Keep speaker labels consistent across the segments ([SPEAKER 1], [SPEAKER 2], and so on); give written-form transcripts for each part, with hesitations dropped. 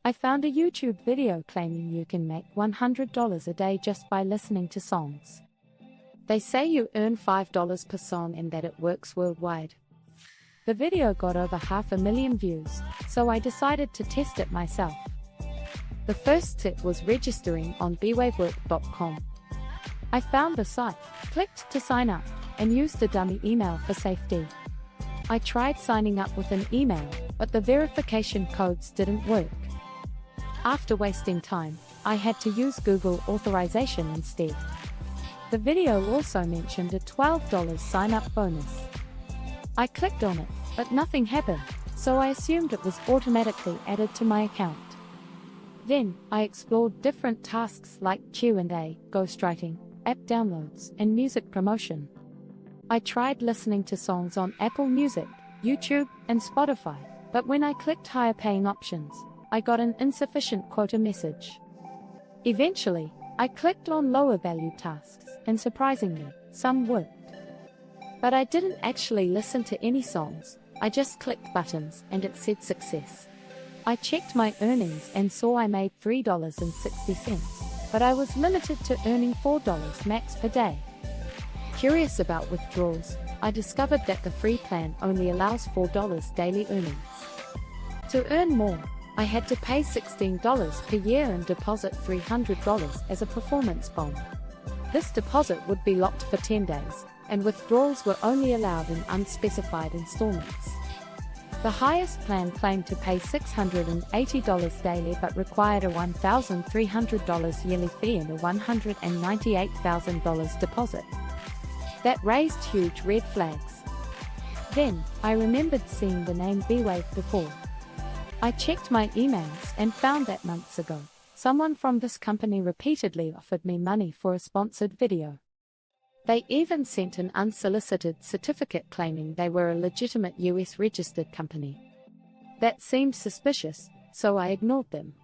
[SPEAKER 1] I found a YouTube video claiming you can make $100 a day just by listening to songs. They say you earn $5 per song and that it works worldwide. The video got over 500,000 views, so I decided to test it myself. The first step was registering on bwavework.com. I found the site, clicked to sign up, and used a dummy email for safety. I tried signing up with an email, but the verification codes didn't work. After wasting time, I had to use Google authorization instead. The video also mentioned a $12 sign-up bonus. I clicked on it, but nothing happened, so I assumed it was automatically added to my account. Then, I explored different tasks like Q&A, ghostwriting, app downloads, and music promotion. I tried listening to songs on Apple Music, YouTube, and Spotify, but when I clicked higher paying options, I got an insufficient quota message. Eventually, I clicked on lower value tasks, and surprisingly, some worked. But I didn't actually listen to any songs, I just clicked buttons and it said success. I checked my earnings and saw I made $3.60, but I was limited to earning $4 max per day. Curious about withdrawals, I discovered that the free plan only allows $4 daily earnings. To earn more, I had to pay $16 per year and deposit $300 as a performance bond. This deposit would be locked for 10 days, and withdrawals were only allowed in unspecified installments. The highest plan claimed to pay $680 daily but required a $1,300 yearly fee and a $198,000 deposit. That raised huge red flags. Then, I remembered seeing the name bwave before. I checked my emails and found that months ago, someone from this company repeatedly offered me money for a sponsored video. They even sent an unsolicited certificate claiming they were a legitimate US registered company. That seemed suspicious, so I ignored them.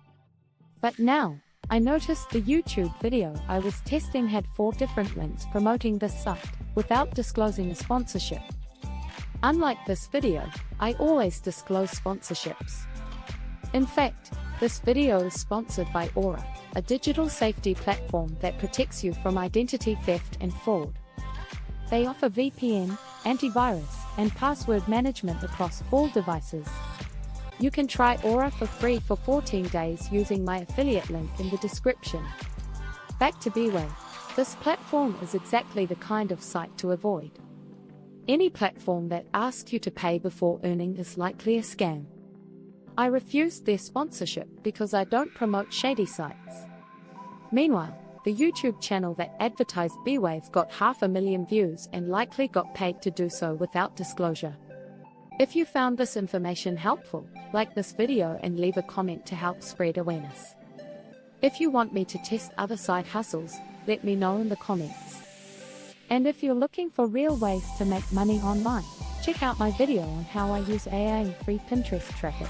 [SPEAKER 1] But now, I noticed the YouTube video I was testing had 4 different links promoting this site, without disclosing a sponsorship. Unlike this video, I always disclose sponsorships. In fact, this video is sponsored by Aura, a digital safety platform that protects you from identity theft and fraud. They offer VPN, antivirus, and password management across all devices. You can try Aura for free for 14 days using my affiliate link in the description. Back to bwave. This platform is exactly the kind of site to avoid. Any platform that asks you to pay before earning is likely a scam. I refused their sponsorship because I don't promote shady sites. Meanwhile, the YouTube channel that advertised bwave got 500,000 views and likely got paid to do so without disclosure. If you found this information helpful, like this video and leave a comment to help spread awareness. If you want me to test other side hustles, let me know in the comments. And if you're looking for real ways to make money online, check out my video on how I use AI and free Pinterest traffic.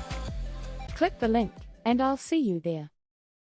[SPEAKER 1] Click the link, and I'll see you there.